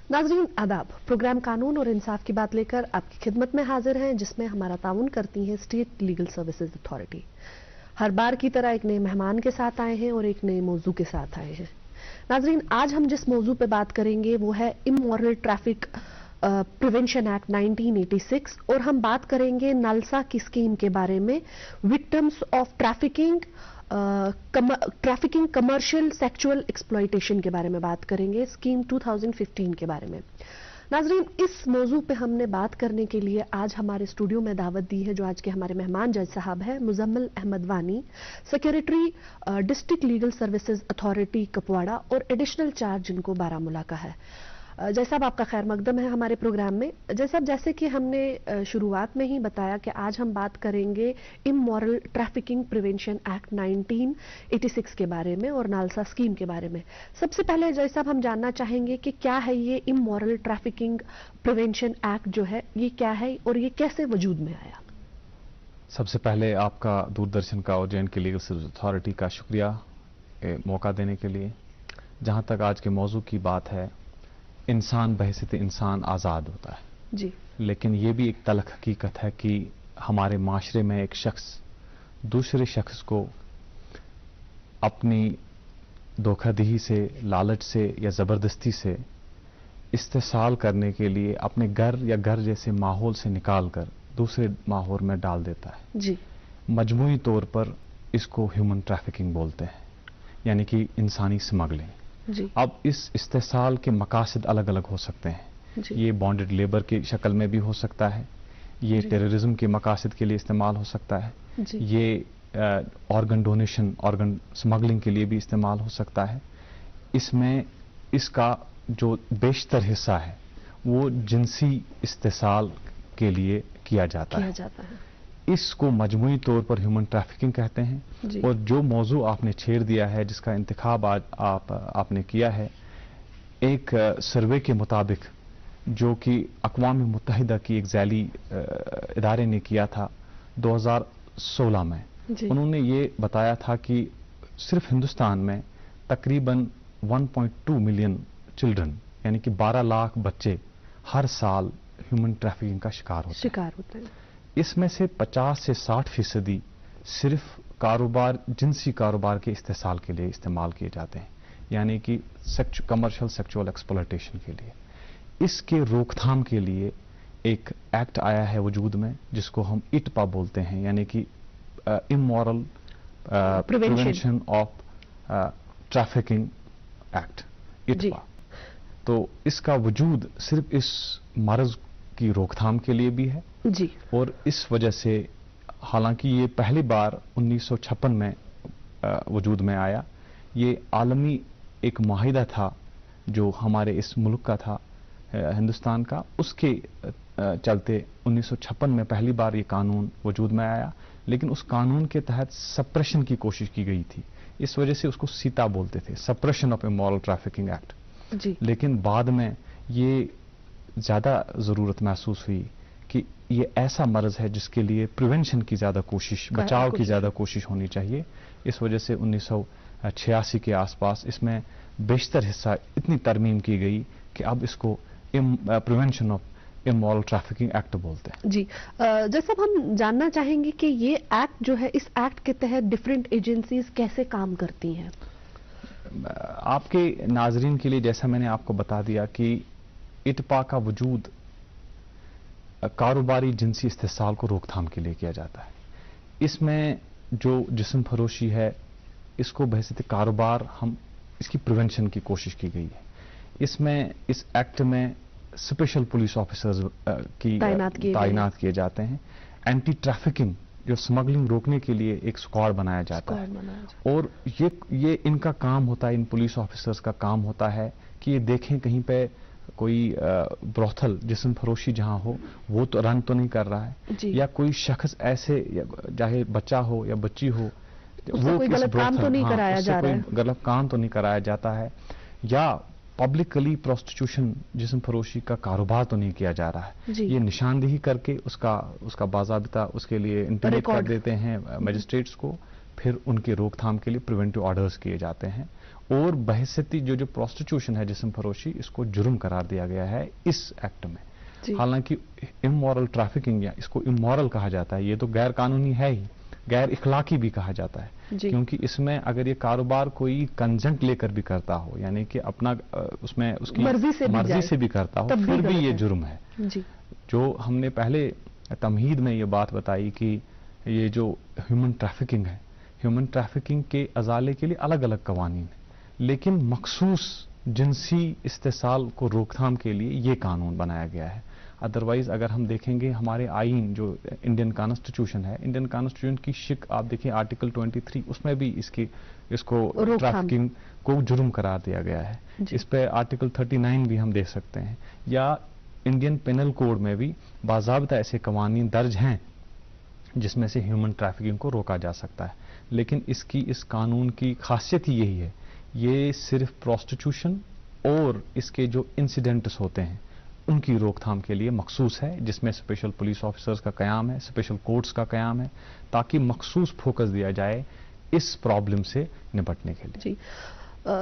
नाज़रीन आदाब, प्रोग्राम कानून और इंसाफ की बात लेकर आपकी खिदमत में हाजिर हैं, जिसमें हमारा ताउन करती है स्टेट लीगल सर्विसेज अथॉरिटी। हर बार की तरह एक नए मेहमान के साथ आए हैं और एक नए मौजू के साथ आए हैं। नाज़रीन, आज हम जिस मौजू पे बात करेंगे वो है इमोरल ट्रैफिक प्रिवेंशन एक्ट 1986 और हम बात करेंगे नालसा की स्कीम के बारे में, victims of trafficking commercial sexual exploitation के बारे में बात करेंगे, स्कीम 2015 के बारे में। नाज़रीन, इस मौजू पे हमने बात करने के लिए आज हमारे स्टूडियो में दावत दी है जो आज के हमारे मेहमान जज साहब हैं, मुजम्मिल अहमद वानी, secretary district legal services authority Kupwara और एडिशनल चार्ज जिनको बारामूला का है। जय साहब, आपका खैर मकदम है हमारे प्रोग्राम में। जय साहब, जैसे कि हमने शुरुआत में ही बताया कि आज हम बात करेंगे इमोरल ट्रैफिकिंग प्रिवेंशन एक्ट 1986 के बारे में और नालसा स्कीम के बारे में। सबसे पहले जय साहब, हम जानना चाहेंगे कि क्या है ये इमोरल ट्रैफिकिंग प्रिवेंशन एक्ट जो है, ये क्या है और ये कैसे वजूद में आया? सबसे पहले आपका दूरदर्शन का और जे&के लीगल सर्विस अथॉरिटी का शुक्रिया मौका देने के लिए। जहां तक आज के मौजू की बात है, इंसान बहैसियत इंसान आज़ाद होता है जी, लेकिन ये भी एक तल्ख हकीकत है कि हमारे माशरे में एक शख्स दूसरे शख्स को अपनी धोखाधड़ी से, लालच से या ज़बरदस्ती से इस्तेसाल करने के लिए अपने घर या घर जैसे माहौल से निकाल कर दूसरे माहौल में डाल देता है जी। मजमूई तौर पर इसको ह्यूमन ट्रैफिकिंग बोलते हैं, यानी कि इंसानी स्मगलिंग जी। अब इस इस्तेसाल के मकासद अलग अलग हो सकते हैं। ये बॉन्डेड लेबर की शक्ल में भी हो सकता है, ये टेररिज्म के मकासद के लिए इस्तेमाल हो सकता है, ये ऑर्गन डोनेशन, ऑर्गन स्मगलिंग के लिए भी इस्तेमाल हो सकता है। इसमें इसका जो बेशतर हिस्सा है वो जिनसी इस्तेसाल के लिए किया जाता है। इसको मजमूई तौर पर ह्यूमन ट्रैफिकिंग कहते हैं। और जो मौजू आपने छेड़ दिया है, जिसका इंतखाब आज आपने किया है, एक सर्वे के मुताबिक जो कि अक़वाम मुत्तहिदा की एक ज़ैली इदारे ने किया था 2016 में, उन्होंने ये बताया था कि सिर्फ हिंदुस्तान में तकरीबन 1.2 मिलियन चिल्ड्रन, यानी कि 12 लाख बच्चे हर साल ह्यूमन ट्रैफिकिंग का शिकार होते हैं। इसमें से 50 से 60% सिर्फ कारोबार, जिनसी कारोबार के इस्तेसाल के लिए इस्तेमाल किए जाते हैं, यानी कि कमर्शियल सेक्सुअल एक्सप्लॉयटेशन के लिए। इसके रोकथाम के लिए एक एक्ट आया है वजूद में जिसको हम इटपा बोलते हैं, यानी कि immoral prevention of trafficking act, ITPA. तो इसका वजूद सिर्फ इस मर्ज की रोकथाम के लिए भी है जी। और इस वजह से, हालांकि ये पहली बार 1956 में वजूद में आया, ये आलमी एक माहिदा था जो हमारे इस मुल्क का था, हिंदुस्तान का, उसके चलते 1956 में पहली बार ये कानून वजूद में आया। लेकिन उस कानून के तहत सप्रेशन की कोशिश की गई थी, इस वजह से उसको सीता बोलते थे, suppression of immoral trafficking act जी। लेकिन बाद में ये ज़्यादा ज़रूरत महसूस हुई कि ये ऐसा मर्ज है जिसके लिए प्रिवेंशन की ज़्यादा कोशिश, बचाव की ज़्यादा कोशिश होनी चाहिए। इस वजह से 1986 के आसपास इसमें बेशतर हिस्सा इतनी तरमीम की गई कि अब इसको prevention of immoral trafficking act बोलते हैं जी। जैसे हम जानना चाहेंगे कि ये एक्ट जो है, इस एक्ट के तहत डिफरेंट एजेंसीज कैसे काम करती हैं? आपके नाजरीन के लिए जैसा मैंने आपको बता दिया कि इटपा का वजूद कारोबारी जिनसी इस्तेसाल को रोकथाम के लिए किया जाता है। इसमें जो जिस्म फरोशी है, इसको बहैसियत कारोबार हम इसकी प्रिवेंशन की कोशिश की गई है। इसमें इस एक्ट में स्पेशल पुलिस ऑफिसर्स की तैनात किए जाते हैं। एंटी ट्रैफिकिंग, जो स्मगलिंग रोकने के लिए एक स्क्वाड बनाया जाता है। और ये इनका काम होता है, इन पुलिस ऑफिसर्स का काम होता है कि ये देखें कहीं पे कोई ब्रोथल, जिस्म फरोशी जहां हो, वो तो रन तो नहीं कर रहा है, या कोई शख्स ऐसे, चाहे बच्चा हो या बच्ची हो, वो कोई गलत काम तो नहीं कराया जा रहा है, गलत काम तो नहीं कराया जाता है, या पब्लिकली प्रोस्टिट्यूशन, जिस्म फरोशी का कारोबार तो नहीं किया जा रहा है। ये निशानदेही करके उसका बाज़ाबिता उसके लिए इंटीमेट कर देते हैं मजिस्ट्रेट्स को, फिर उनके रोकथाम के लिए प्रिवेंटिव ऑर्डर्स किए जाते हैं اور بحیثیتی جو پروسٹیٹیوشن ہے جسم فروشی اس کو جرم قرار دیا گیا ہے اس ایکٹ میں. حالانکہ امورل ٹریفکنگ یا اس کو امورل کہا جاتا ہے, یہ تو غیر قانونی ہے ہی, غیر اخلاقی بھی کہا جاتا ہے, کیونکہ اس میں اگر یہ کاروبار کوئی کنسنٹ لے کر بھی کرتا ہو, یعنی کہ اپنا اس میں اس کی مرضی سے بھی کرتا ہو, پھر بھی یہ جرم ہے. جو ہم نے پہلے تمہید میں یہ بات بتائی کہ یہ جو ہیومن ٹریفکنگ ہے, ہیومن ٹریفکنگ کے ازالے کے لیے الگ الگ قوانین ہیں, لیکن مخصوص جنسی استحصال کو روک تھام کے لیے یہ قانون بنایا گیا ہے. ادروائز اگر ہم دیکھیں گے ہمارے آئین جو انڈین کانسٹیٹیوشن ہے, انڈین کانسٹیٹیوشن کی شک آپ دیکھیں آرٹیکل 23, اس میں بھی اس کو ٹریفکنگ کو جرم قرار دیا گیا ہے. اس پہ آرٹیکل 39 بھی ہم دیکھ سکتے ہیں, یا انڈین پینل کوڈ میں بھی باضابطہ ایسے قوانین درج ہیں جس میں سے ہیومن ٹریفکنگ کو روکا جا سکتا ہے. لیکن اس قانون کی خاصیت ہی یہی ہے, یہ صرف پروسٹیٹیوشن اور اس کے جو انسیڈنٹس ہوتے ہیں ان کی روک تھام کے لیے مخصوص ہے, جس میں اسپیشل پولیس آفیسرز کا قیام ہے, اسپیشل کورٹس کا قیام ہے, تاکہ مخصوص فوکس دیا جائے اس پرابلم سے نپٹنے کے لیے.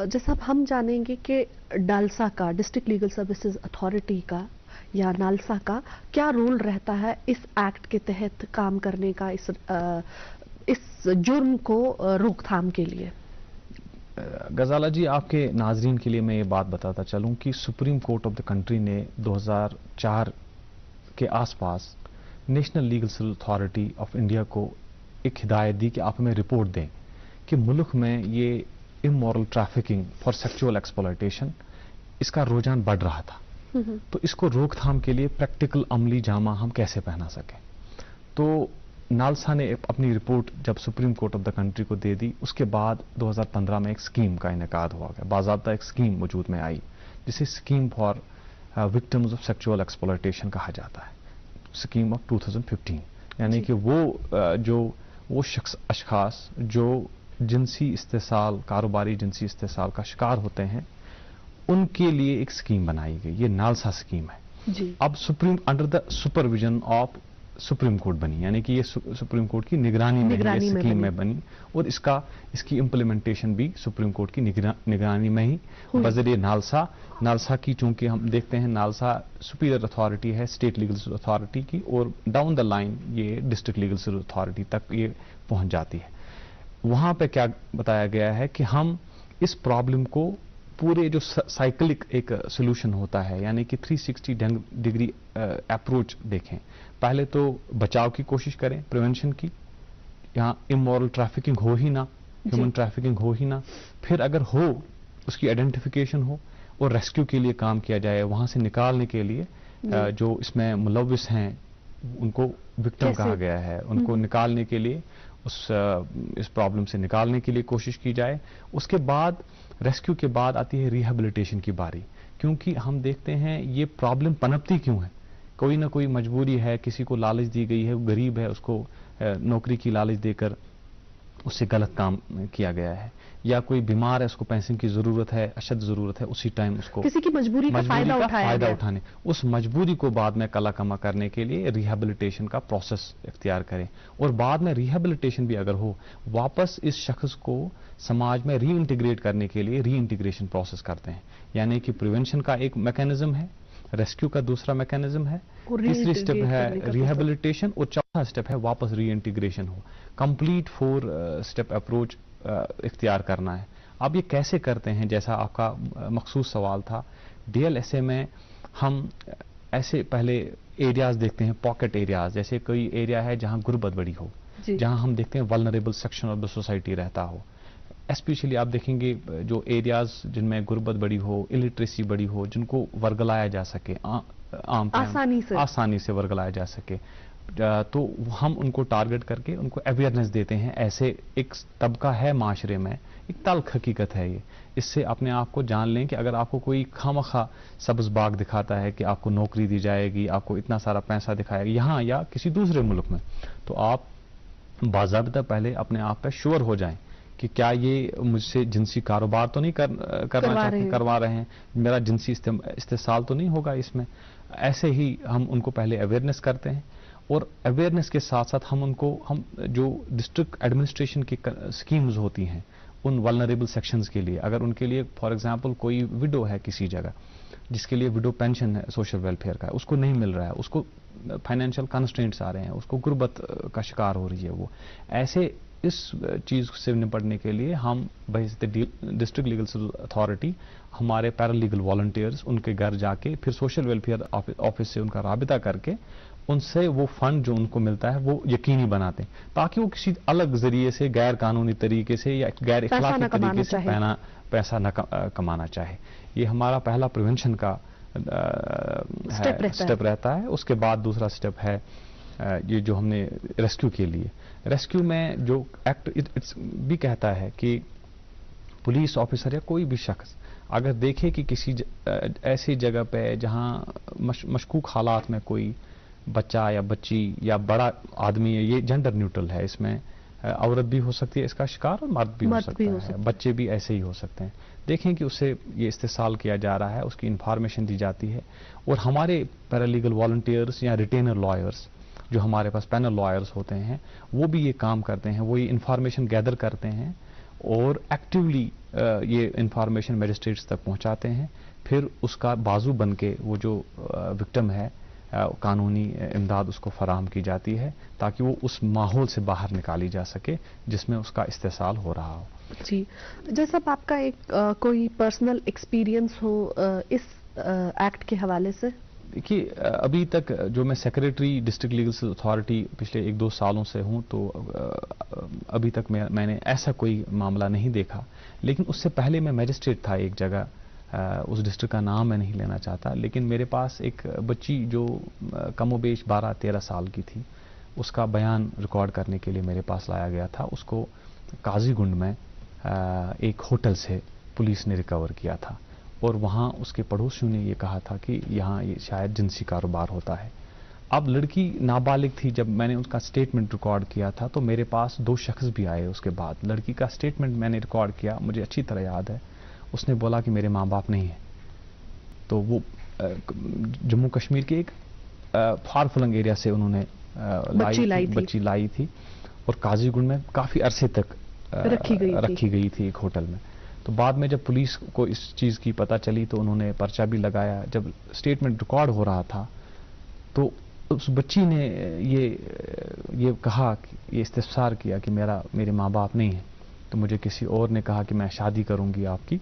جیسا ہم جانیں گے کہ ڈالسا کا, ڈسٹرکٹ لیگل سروسز اتھارٹی کا یا نالسا کا کیا رول رہتا ہے اس ایکٹ کے تحت کام کرنے کا, اس جرم کو روک تھام کے لیے؟ غزالہ جی, آپ کے ناظرین کے لیے میں یہ بات بتاتا چلوں کہ Supreme Court of the country نے 2004 کے آس پاس National Legal Service Authority of India کو ایک ہدایت دی کہ آپ ہمیں رپورٹ دیں کہ ملک میں یہ immoral trafficking for sexual exploitation اس کا رجحان بڑھ رہا تھا, تو اس کو روک تھام کے لیے پریکٹیکل عملی جامہ ہم کیسے پہنا سکیں. تو نالسا نے اپنی رپورٹ جب supreme Court of the country کو دے دی, اس کے بعد 2015 میں ایک اسکیم کا انعقاد ہوا گیا, باضابطہ ایک اسکیم وجود میں آئی جسے scheme for victims of sexual exploitation کہا جاتا ہے, اسکیم آف 2015. یعنی کہ وہ اشخاص جو جنسی استحصال, کاروباری جنسی استحصال کا شکار ہوتے ہیں, ان کے لیے ایک اسکیم بنائی گئی, یہ نالسا اسکیم ہے. اب under the supervision of supreme court بنی, یعنی کہ یہ سپریم کورٹ کی نگرانی میں یہ اسکیم میں بنی, اور اس کی امپلیمنٹیشن بھی سپریم کورٹ کی نگرانی میں ہی بذریعہ نالسا کی, چونکہ ہم دیکھتے ہیں نالسا سپیریئر اتھارٹی ہے اسٹیٹ لیگل سروس اتھارٹی کی, اور ڈاؤن دا لائن یہ ڈسٹرکٹ لیگل سروس اتھارٹی تک یہ پہنچ جاتی ہے. وہاں پہ کیا بتایا گیا ہے کہ ہم اس پرابلم کو پورے جو سائیکلک ایک سولوشن ہوتا ہے, یعنی کہ 360 ڈگری اپروچ دیکھیں. پہلے تو بچاؤ کی کوشش کریں, پریونشن کی, یہاں امورل ٹریفکنگ ہو ہی نہ, ہیومن ٹریفکنگ ہو ہی نہ, پھر اگر ہو اس کی آئیڈینٹیفیکیشن ہو اور ریسکیو کے لیے کام کیا جائے, وہاں سے نکالنے کے لیے جو اس میں ملوث ہیں ان کو وکٹم کہا گیا ہے, ان کو نکالنے کے لیے اس پرابلم سے نکالنے کے لیے کوشش کی جائے. اس کے بعد ریسکیو کے بعد آتی ہے ریہیبلیٹیشن کی باری, کیونکہ ہم دیکھتے ہیں یہ پرابلم پنپتی کیوں ہے, کوئی نہ کوئی مجبوری ہے, کسی کو لالچ دی گئی ہے, وہ غریب ہے, اس کو نوکری کی لالچ دے کر اس سے غلط کام کیا گیا ہے, یا کوئی بیمار ہے, اس کو پیسے کی ضرورت ہے, اشد ضرورت ہے, اسی ٹائم اس کو کسی کی مجبوری کا فائدہ اٹھانے, اس مجبوری کو بعد میں کلا کما کرنے کے لیے ریہیبلیٹیشن کا پروسیس اختیار کریں, اور بعد میں ریہیبلیٹیشن بھی اگر ہو, واپس اس شخص کو سماج میں ری انٹیگریٹ کرنے کے لیے ری انٹیگریشن پروسیس کرتے ہیں. یعنی کہ پریونشن کا ایک میکینزم ہے, ریسکیو کا دوسرا میکینزم ہے, تیسری سٹیپ ہے ریہیبلیٹیشن, اور چوتھا سٹیپ ہے واپس ری انٹیگریشن ہو. کمپلیٹ 4 سٹیپ اپروچ اختیار کرنا ہے. اب یہ کیسے کرتے ہیں, جیسا آپ کا مخصوص سوال تھا, ڈی ایل ایس اے میں ہم ایسے پہلے ایریاز دیکھتے ہیں, پاکٹ ایریاز, جیسے کوئی ایریا ہے جہاں غربت بڑی ہو, جہاں ہم دیکھتے ہیں vulnerable section of the society رہتا ہو. اسپیشلی آپ دیکھیں گے جو ایریاز جن میں غربت بڑی ہو, الٹریسی بڑی ہو, جن کو ورگلایا جا سکے, آسانی سے ورگلایا جا سکے, تو ہم ان کو ٹارگٹ کر کے ان کو اویئرنیس دیتے ہیں. ایسے ایک طبقہ ہے معاشرے میں, ایک تلخ حقیقت ہے یہ, اس سے اپنے آپ کو جان لیں کہ اگر آپ کو کوئی خامخواہ سبز باغ دکھاتا ہے کہ آپ کو نوکری دی جائے گی, آپ کو اتنا سارا پیسہ دکھائے گا یہاں یا کسی دوسرے ملک میں, تو آپ باضابطہ پہلے اپنے آپ پہ شور ہو جائیں کہ کیا یہ مجھ سے جنسی کاروبار تو نہیں کروا رہے ہیں, میرا جنسی استحصال تو نہیں ہوگا اس میں. ایسے ہی ہم ان کو پہلے اویئرنیس کرتے ہیں, اور اویئرنیس کے ساتھ ساتھ ہم جو ڈسٹرکٹ ایڈمنسٹریشن کی اسکیمز ہوتی ہیں उन वल्नरेबल सेक्शंस के लिए, अगर उनके लिए फॉर एग्जांपल कोई विडो है किसी जगह जिसके लिए विडो पेंशन है सोशल वेलफेयर का, उसको नहीं मिल रहा है, उसको फाइनेंशियल कंस्ट्रेंट्स आ रहे हैं, उसको गुर्बत का शिकार हो रही है, वो ऐसे इस चीज से निपटने के लिए हम डिस्ट्रिक्ट लीगल अथॉरिटी हमारे पैरालीगल वॉलंटियर्स उनके घर जाके फिर सोशल वेलफेयर ऑफिस से उनका राबिता करके उनसे वो फंड जो उनको मिलता है वो यकीनी बनाते हैं, ताकि वो किसी अलग जरिए से गैर कानूनी तरीके से या गैर इखलाकी तरीके से पैसा न कमाना चाहे। ये हमारा पहला प्रिवेंशन का स्टेप रहता है। उसके बाद दूसरा स्टेप है ये जो हमने रेस्क्यू के लिए, रेस्क्यू में जो एक्ट भी कहता है कि पुलिस ऑफिसर या कोई भी शख्स अगर देखे कि किसी ऐसी जगह पे जहां मशकूक हालात में कोई बच्चा या बच्ची या बड़ा आदमी है, ये जेंडर न्यूट्रल है, इसमें औरत भी हो सकती है इसका शिकार और मर्द भी हो सकता है, बच्चे भी ऐसे ही हो सकते हैं, देखें कि उससे ये इस्तेसाल किया जा रहा है, उसकी इंफॉर्मेशन दी जाती है। और हमारे पैरालीगल वॉलंटियर्स या रिटेनर लॉयर्स जो हमारे पास पैनल लॉयर्स होते हैं वो भी ये काम करते हैं, वो ये इंफॉर्मेशन गैदर करते हैं और एक्टिवली ये इंफॉर्मेशन मैजिस्ट्रेट्स तक पहुंचाते हैं। फिर उसका बाजू बन के वो जो विक्टिम है कानूनी इमदाद उसको फराहम की जाती है ताकि वो उस माहौल से बाहर निकाली जा सके जिसमें उसका इस्तेसाल हो रहा हो। जी, जैसा आपका एक कोई पर्सनल एक्सपीरियंस हो इस एक्ट के हवाले से? देखिए, अभी तक जो मैं सेक्रेटरी डिस्ट्रिक्ट लीगल अथॉरिटी पिछले 1-2 सालों से हूं तो अभी तक मैंने ऐसा कोई मामला नहीं देखा, लेकिन उससे पहले मैं मैजिस्ट्रेट था एक जगह, उस डिस्ट्रिक्ट का नाम मैं नहीं लेना चाहता, लेकिन मेरे पास एक बच्ची जो कमोबेश 12-13 साल की थी, उसका बयान रिकॉर्ड करने के लिए मेरे पास लाया गया था। उसको काजीगुंड में एक होटल से पुलिस ने रिकवर किया था और वहाँ उसके पड़ोसियों ने ये कहा था कि यहाँ ये शायद जिनसी कारोबार होता है। अब लड़की नाबालिग थी, जब मैंने उसका स्टेटमेंट रिकॉर्ड किया था तो मेरे पास 2 शख्स भी आए उसके बाद। लड़की का स्टेटमेंट मैंने रिकॉर्ड किया, मुझे अच्छी तरह याद है, उसने बोला कि मेरे माँ बाप नहीं है। तो वो जम्मू कश्मीर के एक फार फलंग एरिया से उन्होंने बच्ची लाई थी और काजीगुंड में काफी अरसे तक रखी गई थी एक होटल में। तो बाद में जब पुलिस को इस चीज की पता चली तो उन्होंने पर्चा भी लगाया। जब स्टेटमेंट रिकॉर्ड हो रहा था तो उस बच्ची ने ये कहा, ये इस्तिफसार किया कि मेरे माँ बाप नहीं है। तो मुझे किसी और ने कहा कि मैं शादी करूंगी आपकी,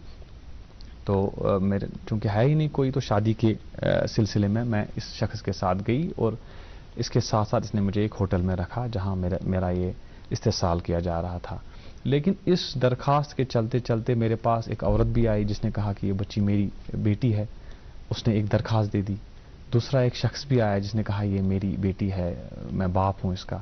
तो मेरे चूंकि है ही नहीं कोई, तो शादी के सिलसिले में मैं इस शख्स के साथ गई और इसके साथ साथ इसने मुझे एक होटल में रखा जहां मेरा ये इस्तेसाल किया जा रहा था। लेकिन इस दरखास्त के चलते चलते मेरे पास एक औरत भी आई जिसने कहा कि ये बच्ची मेरी बेटी है, उसने एक दरखास्त दे दी। दूसरा एक शख्स भी आया जिसने कहा ये मेरी बेटी है, मैं बाप हूं इसका,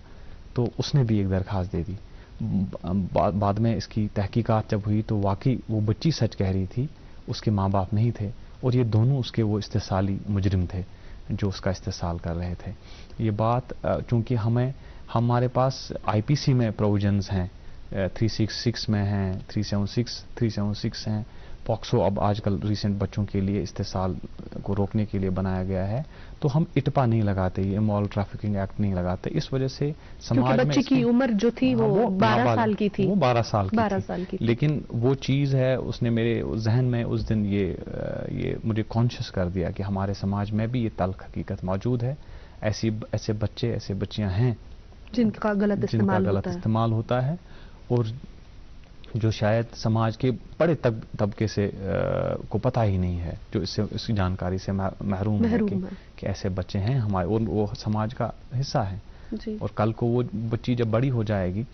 तो उसने भी एक दरखास्त दे दी। बाद में इसकी तहकीकात जब हुई तो वाकई वो बच्ची सच कह रही थी, उसके माँ बाप नहीं थे और ये दोनों उसके वो इस्तेसाली मुजरिम थे जो उसका इस्तेसाल कर रहे थे। ये बात चूंकि हमारे पास आईपीसी में प्रोविजंस हैं, 366 में हैं, 376 हैं, पॉक्सो अब आजकल रिसेंट बच्चों के लिए इस्तेसाल को रोकने के लिए बनाया गया है, तो हम इटपा नहीं लगाते, ये इमोरल ट्रैफिकिंग एक्ट नहीं लगाते। इस वजह से समाज में बच्चे की उम्र जो थी वो 12 साल की थी, वो 12 साल की थी। लेकिन वो चीज है, उसने मेरे जहन में उस दिन ये मुझे कॉन्शियस कर दिया कि हमारे समाज में भी ये तल्ख हकीकत मौजूद है। ऐसे बच्चे, ऐसे बच्चियां हैं जिनका गलत इस्तेमाल होता है और जो शायद समाज के बड़े तबके से को पता ही नहीं है, जो इसकी जानकारी से महरूम है कि ऐसे बच्चे हैं हमारे, और वो समाज का हिस्सा है जी। और कल को वो बच्ची जब बड़ी हो जाएगी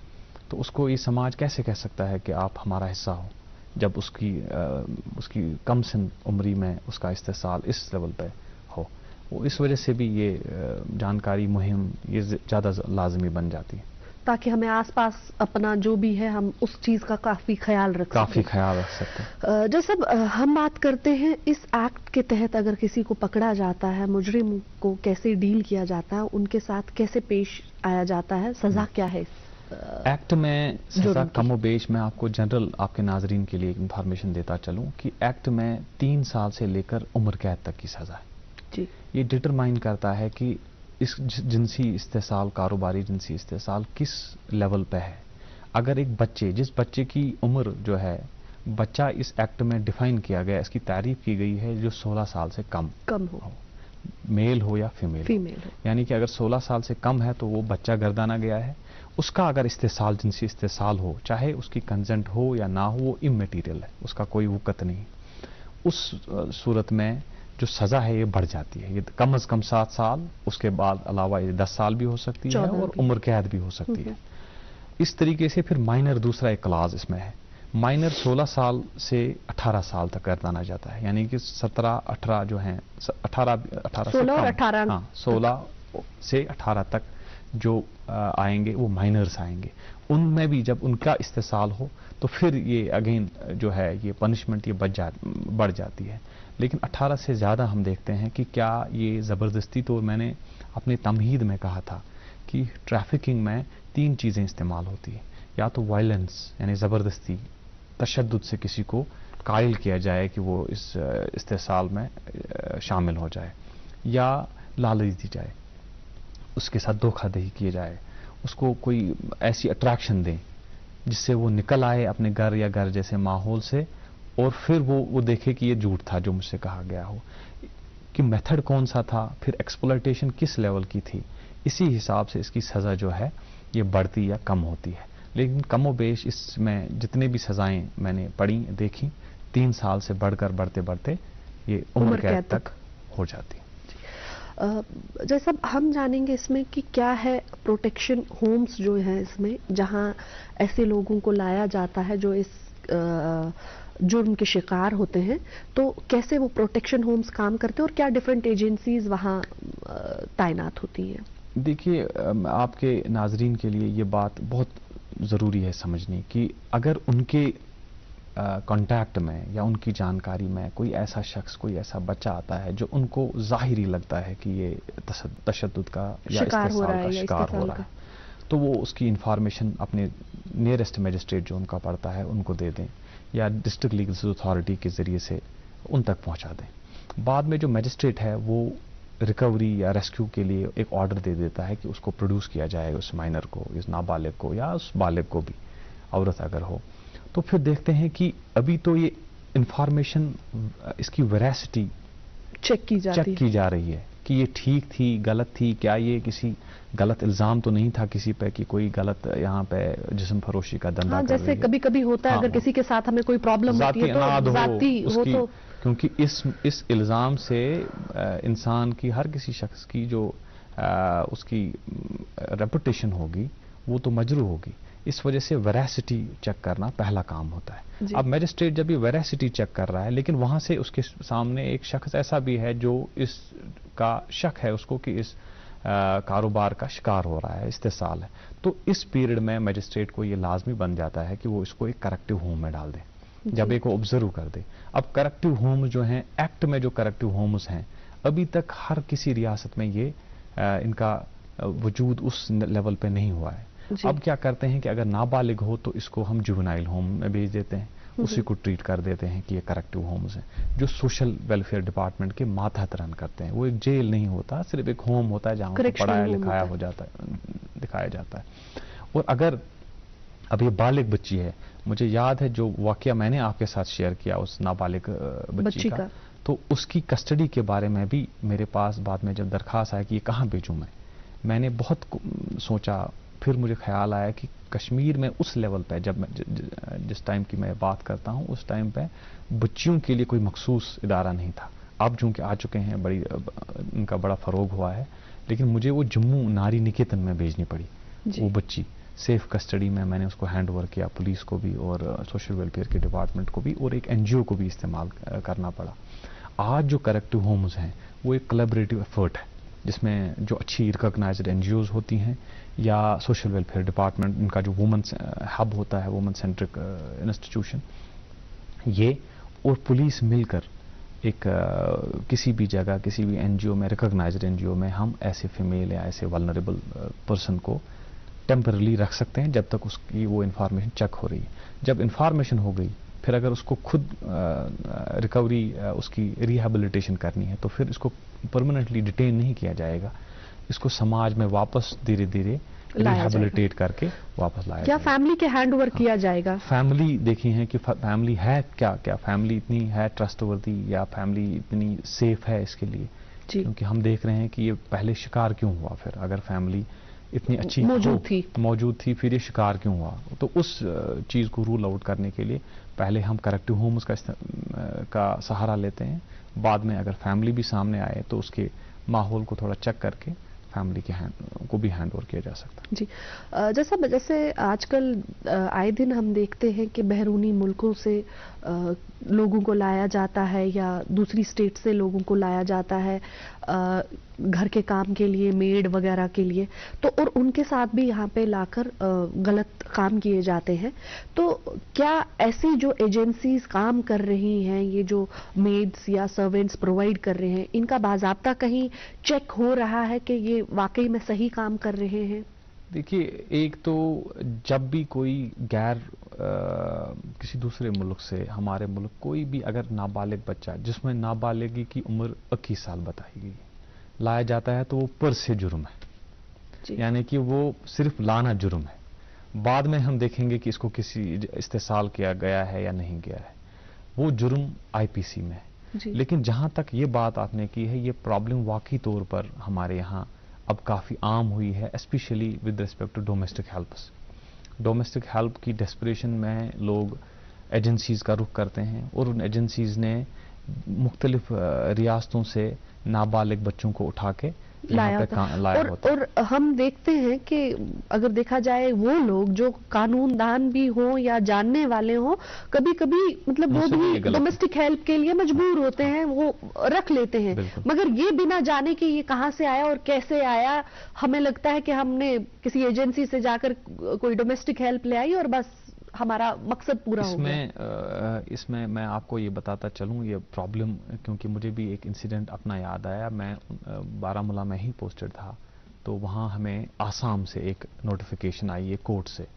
तो उसको ये समाज कैसे कह सकता है कि आप हमारा हिस्सा हो, जब उसकी कम सिन उम्री में उसका इस्तेसाल इस लेवल पे हो। वो इस वजह से भी ये जानकारी मुहिम ये ज़्यादा लाजमी बन जाती है, ताकि हमें आसपास अपना जो भी है हम उस चीज का काफी ख्याल रख सकते हैं। जैसे हम बात करते हैं इस एक्ट के तहत अगर किसी को पकड़ा जाता है, मुजरिम को कैसे डील किया जाता है, उनके साथ कैसे पेश आया जाता है, सजा क्या है? एक्ट में सजा कमोबेश मैं आपको जनरल आपके नाजरीन के लिए इंफॉर्मेशन देता चलूं कि एक्ट में 3 साल से लेकर उम्र कैद तक की सजा है जी। ये डिटरमाइन करता है कि इस जिनसी इस्तेसाल, कारोबारी जिनसी इस्तेसाल किस लेवल पे है। اگر ایک بچے، جس بچے کی عمر جو ہے، بچہ اس ایکٹ میں ڈیفائن کیا گیا، اس کی تعریف کی گئی ہے جو 16 سال سے کم ہو، میل ہو یا فیمیل ہو، یعنی کہ اگر 16 سال سے کم ہے تو وہ بچہ گردانا گیا ہے. اس کا اگر استحصال، جنسی استحصال ہو، چاہے اس کی کنسنٹ ہو یا نہ ہو، وہ اممیٹیریل ہے، اس کا کوئی وقت نہیں. اس صورت میں جو سزا ہے یہ بڑھ جاتی ہے، یہ کم از کم 7 سال، اس کے بعد علاوہ یہ 10 سال بھی ہو سکتی ہے اور عمر قید بھی ہو سکتی ہے. اس طریقے سے پھر مائنر دوسرا ایک کلاز اس میں ہے. مائنر 16 سال سے 18 سال تک گردانا جاتا ہے، یعنی کہ 17 18 جو ہیں، 18 16 سے 18 تک جو آئیں گے وہ مائنرز آئیں گے. ان میں بھی جب ان کا استحصال ہو تو پھر یہ اگین جو ہے یہ پنشمنٹ یہ بڑھ جاتی ہے. لیکن 18 سے زیادہ ہم دیکھتے ہیں کہ کیا یہ زبردستی، تو میں نے اپنے تمہید میں کہا تھا کہ ٹریفکنگ میں 3 چیزیں استعمال ہوتی ہیں، یا تو وائلنس یعنی زبردستی، تشدد سے کسی کو قائل کیا جائے کہ وہ اس استحصال میں شامل ہو جائے، یا لالچ دی جائے، اس کے ساتھ دھوکہ دہی کیے جائے، اس کو کوئی ایسی اٹریکشن دیں جس سے وہ نکل آئے اپنے گھر یا گھر جیسے ماحول سے، اور پھر وہ دیکھے کہ یہ جھوٹ تھا جو مجھ سے کہا گیا ہو، کہ میتھڈ کون سا تھا، پھر ایکسپلائٹیشن کس لیول کی تھی. اسی حساب سے اس کی سزا جو ہے یہ بڑھتی یا کم ہوتی ہے. لیکن کم و بیش اس میں جتنے بھی سزائیں میں نے پڑھی دیکھی، 3 سال سے بڑھ کر بڑھتے یہ عمر قید تک ہو جاتی. جیسا ہم جانیں گے اس میں کہ کیا ہے پروٹیکشن ہومز جو ہیں اس میں، جہاں ایسے لوگوں کو لایا جاتا ہے جو اس جرم کے شکار ہوتے ہیں، تو کیسے وہ پروٹیکشن ہومز کام کرتے ہیں اور کیا ڈیفرنٹ ایجنسیز وہاں تعینات ہوتی ہیں؟ دیکھیے، آپ کے ناظرین کے لیے یہ بات بہت ضروری ہے سمجھنی کہ اگر ان کے کانٹیکٹ میں یا ان کی جانکاری میں کوئی ایسا شخص، کوئی ایسا بچہ آتا ہے جو ان کو ظاہری لگتا ہے کہ یہ تشدد کا یا استحصال کا شکار ہو رہا ہے، تو وہ اس کی انفارمیشن اپنے نیئرسٹ میجسٹریٹ جو ان کا پڑتا ہے ان کو دے دیں، یا ڈسٹرکٹ لیگل اتھارٹی کے ذریعے سے ان تک پہنچا دیں. بعد میں جو میجسٹریٹ ہے وہ ریکوری یا ریسکیو کے لیے ایک آرڈر دے دیتا ہے کہ اس کو پروڈیوس کیا جائے، اس مائنر کو، اس نابالغ کو، یا اس بالغ کو بھی، عورت اگر ہو. تو پھر دیکھتے ہیں کہ ابھی تو یہ انفارمیشن، اس کی ویراسٹی چیک کی جا رہی ہے کہ یہ ٹھیک تھی، غلط تھی، کیا یہ کسی غلط الزام تو نہیں تھا کسی پہ کہ کوئی غلط یہاں پہ جسم فروشی کا دھندا کر رہی ہے. جیسے کبھی کبھی ہوتا ہے اگر کسی کے ساتھ ہمیں کوئی پرابلم ہوتی ہے تو ذاتی ہو تو، کیونکہ اس الزام سے انسان کی، ہر کسی شخص کی جو اس کی ریپوٹیشن ہوگی وہ تو مجروح ہوگی. اس وجہ سے ویراسٹی چیک کرنا پہلا کام ہوتا ہے. اب میجسٹریٹ جب یہ ویراسٹی چیک کر رہا ہے، لیکن وہاں سے اس کے سامنے ایک شخص ایسا بھی ہے جو اس کا شک ہے اس کو کہ اس کاروبار کا شکار ہو رہا ہے، استحصال ہے، تو اس پیریڈ میں میجسٹریٹ کو یہ لازمی بن جاتا ہے کہ وہ اس کو ایک کریکٹیو ہوم میں ڈال دے، جب ایک کو آبزرو کر دے. اب کریکٹیو ہوم جو ہیں، ایکٹ میں جو کریکٹیو ہومز ہیں، ابھی تک ہر کسی ریاست میں یہ ان کا وجود اس لیول پہ نہیں ہوا ہے. اب کیا کرتے ہیں کہ اگر نابالغ ہو تو اس کو ہم جوونائل ہوم میں بھیج دیتے ہیں، اسی کو ٹریٹ کر دیتے ہیں کہ یہ کریکٹیو ہومز ہیں جو سوشل ویلفیئر ڈپارٹمنٹ کے ماتحت رن کرتے ہیں. وہ ایک جیل نہیں ہوتا، صرف ایک ہوم ہوتا ہے جہاں پڑھایا لکھایا ہو جاتا ہے، دکھایا جاتا ہے. اور اگر اب یہ بالغ بچی ہے، مجھے یاد ہے جو واقعہ میں نے آپ کے ساتھ شیئر کیا اس نابالغ بچی کا، تو اس کی کسٹڈی کے بارے میں بھی میرے پاس بعد میں جب درخواست آیا کہ یہ کہاں بھیجوں میں نے بہت سوچا. پھر مجھے خیال آیا کہ کشمیر میں اس لیول پہ، جب میں جس ٹائم کی میں بات کرتا ہوں اس ٹائم پہ بچیوں کے لیے کوئی مخصوص ادارہ نہیں تھا. اب چونکہ آ چکے ہیں، بڑی ان کا بڑا فروغ ہوا ہے، لیکن مجھے وہ جموں ناری نکیتن میں بھیجنی پڑی. وہ بچی سیف کسٹڈی میں نے اس کو ہینڈ اوور کیا، پولیس کو بھی اور سوشل ویلفیئر کے ڈپارٹمنٹ کو بھی، اور ایک NGO کو بھی استعمال کرنا پڑا. آج جو کریکٹیو ہومز ہیں وہ ایک کولیبریٹو ایفرٹ ہے جس میں جو اچھی ریکگنائزڈ NGOز ہوتی ہیں یا سوشل ویلفیئر ڈپارٹمنٹ، ان کا جو وومنس ہب ہوتا ہے، وومن سینٹرک انسٹیٹیوشن، یہ اور پولیس مل کر ایک کسی بھی جگہ، کسی بھی NGO میں، ریکگنائزڈ NGO میں ہم ایسے فیمیل یا ایسے ولنریبل پرسن کو ٹیمپرلی رکھ سکتے ہیں جب تک اس کی وہ انفارمیشن چیک ہو رہی ہے. جب انفارمیشن ہو گئی، پھر اگر اس کو خود ریکوری، اس کی ریہیبلیٹیشن کرنی ہے تو پھر اس کو پرماننٹلی ڈیٹین نہیں کیا جائے گا، اس کو سماج میں واپس دھیرے دھیرے रिहेबिलिटेट करके वापस लाया क्या फैमिली के हैंड ओवर किया जाएगा? फैमिली देखी है कि फैमिली है क्या फैमिली इतनी है ट्रस्टवर्दी या फैमिली इतनी सेफ है इसके लिए? क्योंकि हम देख रहे हैं कि ये पहले शिकार क्यों हुआ, फिर अगर फैमिली इतनी अच्छी मौजूद थी फिर ये शिकार क्यों हुआ? तो उस चीज़ को रूल आउट करने के लिए पहले हम करेक्टिव होम्स का सहारा लेते हैं, बाद में अगर फैमिली भी सामने आए तो उसके माहौल को थोड़ा चेक करके फैमिली के को भी हैंड ओवर किया जा सकता है। जी, जैसे आजकल आए दिन हम देखते हैं कि बैरूनी मुल्कों से लोगों को लाया जाता है या दूसरी स्टेट से लोगों को लाया जाता है घर के काम के लिए, मेड वगैरह के लिए, तो और उनके साथ भी यहाँ पे लाकर गलत काम किए जाते हैं। तो क्या ऐसी जो एजेंसीज काम कर रही हैं, ये जो मेड्स या सर्वेंट्स प्रोवाइड कर रहे हैं, इनका बाज़ाब्ता कहीं चेक हो रहा है कि ये वाकई में सही काम कर रहे हैं? देखिए, एक तो जब भी कोई गैर किसी दूसरे मुल्क से हमारे मुल्क कोई भी अगर नाबालिग बच्चा जिसमें नाबालिगी की उम्र 21 साल बताई गई लाया जाता है तो वो पर से जुर्म है, यानी कि वो सिर्फ लाना जुर्म है। बाद में हम देखेंगे कि इसको किसी इस्तेसाल किया गया है या नहीं गया है, वो जुर्म आईपीसी में है। लेकिन जहां तक ये बात आपने की है, ये प्रॉब्लम वाकई तौर पर हमारे यहाँ अब काफ़ी आम हुई है, specially with respect to domestic helps. Domestic help की डेस्परेशन में लोग एजेंसीज का रुख करते हैं और उन एजेंसीज ने मुख्तलिफ रियासतों से नाबालिग बच्चों को उठा के लाया होता। और हम देखते हैं कि अगर देखा जाए वो लोग जो कानूनदान भी हों या जानने वाले हों, कभी कभी मतलब वो भी डोमेस्टिक हेल्प के लिए मजबूर होते हैं, वो रख लेते हैं, मगर ये बिना जाने कि ये कहां से आया और कैसे आया। हमें लगता है कि हमने किसी एजेंसी से जाकर कोई डोमेस्टिक हेल्प ले आई और बस हमारा मकसद पूरा हो गया। इसमें मैं आपको ये बताता चलूं ये प्रॉब्लम, क्योंकि मुझे भी एक इंसिडेंट अपना याद आया। मैं बारामूला में ही पोस्टेड था, तो वहाँ हमें आसाम से एक नोटिफिकेशन आई है कोर्ट से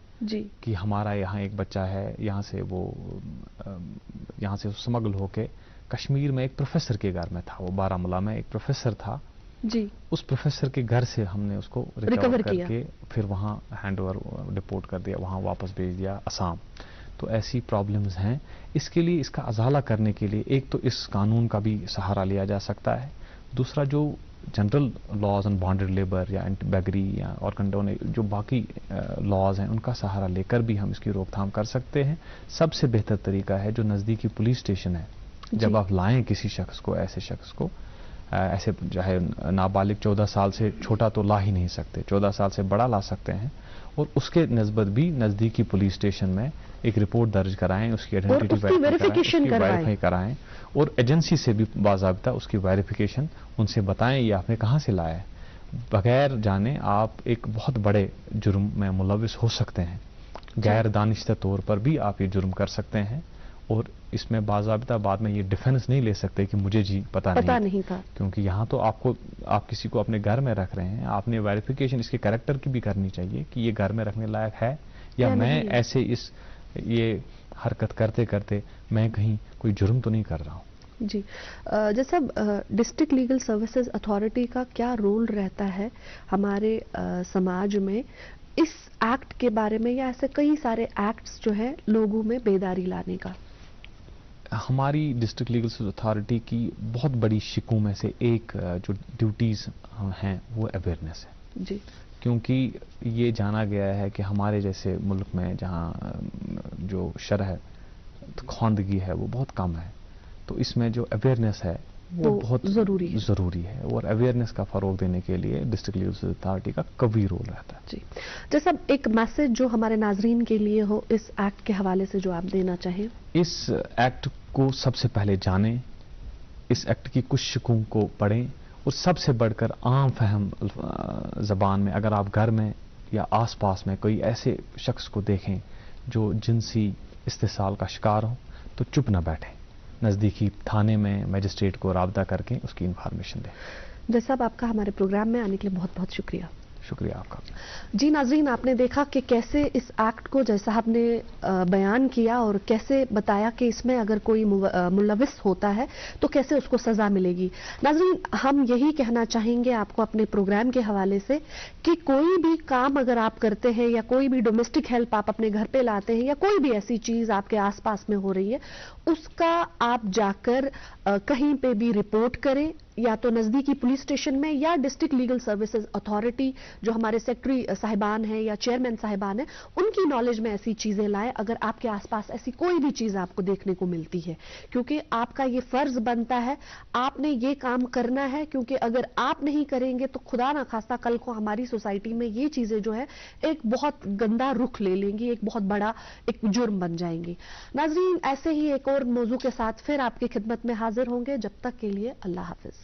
कि हमारा यहाँ एक बच्चा है, यहाँ से स्मगल होके कश्मीर में एक प्रोफेसर के घर में था। वो बारामूला में एक प्रोफेसर था जी, उस प्रोफेसर के घर से हमने उसको रिकवर करके फिर वहाँ हैंड ओवर डिपोर्ट कर दिया, वहाँ वापस भेज दिया असम। तो ऐसी प्रॉब्लम्स हैं। इसके लिए इसका अजाला करने के लिए एक तो इस कानून का भी सहारा लिया जा सकता है, दूसरा जो general laws on bonded labour या एंटी बैगरी या और कंडोन जो बाकी लॉज हैं उनका सहारा लेकर भी हम इसकी रोकथाम कर सकते हैं। सबसे बेहतर तरीका है जो नज़दीकी पुलिस स्टेशन है, जब आप लाएं किसी शख्स को, ऐसे शख्स को, ऐसे चाहे नाबालिग 14 साल से छोटा तो ला ही नहीं सकते, 14 साल से बड़ा ला सकते हैं, और उसके नस्बत भी नज़दीकी पुलिस स्टेशन में एक रिपोर्ट दर्ज कराएं, उसकी आइडेंटिटी वेरीफाई कराएं और एजेंसी से भी बाज़ाब्ता उसकी वेरिफिकेशन उनसे बताएं ये आपने कहाँ से लाया है। बगैर जाने आप एक बहुत बड़े जुर्म में मुलविस हो सकते हैं, गैर दानिश्ता तौर पर भी आप ये जुर्म कर सकते हैं, और इसमें बाज़ाब्ता बाद में ये डिफेंस नहीं ले सकते कि मुझे जी पता नहीं था, क्योंकि यहाँ तो आप किसी को अपने घर में रख रहे हैं, आपने वेरिफिकेशन इसके कैरेक्टर की भी करनी चाहिए कि ये घर में रखने लायक है या मैं ऐसे ये हरकत करते करते मैं कहीं कोई जुर्म तो नहीं कर रहा हूँ। जी, जैसा डिस्ट्रिक्ट लीगल सर्विसेज अथॉरिटी का क्या रोल रहता है हमारे समाज में इस एक्ट के बारे में, या ऐसे कई सारे एक्ट्स जो है लोगों में बेदारी लाने का? हमारी डिस्ट्रिक्ट लीगल सर्विस अथॉरिटी की बहुत बड़ी शिकों में से एक जो ड्यूटीज़ हैं वो अवेयरनेस है जी, क्योंकि ये जाना गया है कि हमारे जैसे मुल्क में जहाँ जो शरह ख़वानदगी है वो बहुत कम है, तो इसमें जो अवेयरनेस है वो बहुत ज़रूरी है, और अवेयरनेस का फ़रोग देने के लिए डिस्ट्रिक्ट लीगल सर्विस अथॉरिटी का कभी रोल रहता है। जी, जैसा एक मैसेज जो हमारे नाजरीन के लिए हो इस एक्ट के हवाले से जो आप देना चाहें। इस एक्ट को सबसे पहले जानें, इस एक्ट की कुछ शिकों को पढ़ें, और सबसे बढ़कर आम फहम ज़बान में अगर आप घर में या आसपास में कोई ऐसे शख्स को देखें जो जिनसी इस्तेसाल का शिकार हो तो चुप न बैठें, नज़दीकी थाने में मजिस्ट्रेट को राब्ता करके उसकी इंफॉर्मेशन दें। जैसा आपका हमारे प्रोग्राम में आने के लिए बहुत बहुत शुक्रिया। शुक्रिया आपका। जी नाजरीन, आपने देखा कि कैसे इस एक्ट को जैसा आपने बयान किया और कैसे बताया कि इसमें अगर कोई मुलविस होता है तो कैसे उसको सजा मिलेगी। नाजरीन, हम यही कहना चाहेंगे आपको अपने प्रोग्राम के हवाले से कि कोई भी काम अगर आप करते हैं या कोई भी डोमेस्टिक हेल्प आप अपने घर पे लाते हैं या कोई भी ऐसी चीज आपके आसपास में हो रही है, उसका आप जाकर कहीं पे भी रिपोर्ट करें, या तो नजदीकी पुलिस स्टेशन में या डिस्ट्रिक्ट लीगल सर्विसेज अथॉरिटी जो हमारे सेक्रेटरी साहिबान हैं या चेयरमैन साहिबान हैं, उनकी नॉलेज में ऐसी चीजें लाएं अगर आपके आसपास ऐसी कोई भी चीज आपको देखने को मिलती है, क्योंकि आपका ये फर्ज बनता है, आपने ये काम करना है, क्योंकि अगर आप नहीं करेंगे तो खुदा ना खास्ता कल को हमारी सोसाइटी में ये चीजें जो है एक बहुत गंदा रुख ले लेंगी, एक बहुत बड़ा एक जुर्म बन जाएंगी। नाजरीन, ऐसे ही एक और मौजू के साथ फिर आपकी खिदमत में हाजिर होंगे, जब तक के लिए अल्लाह हाफिज।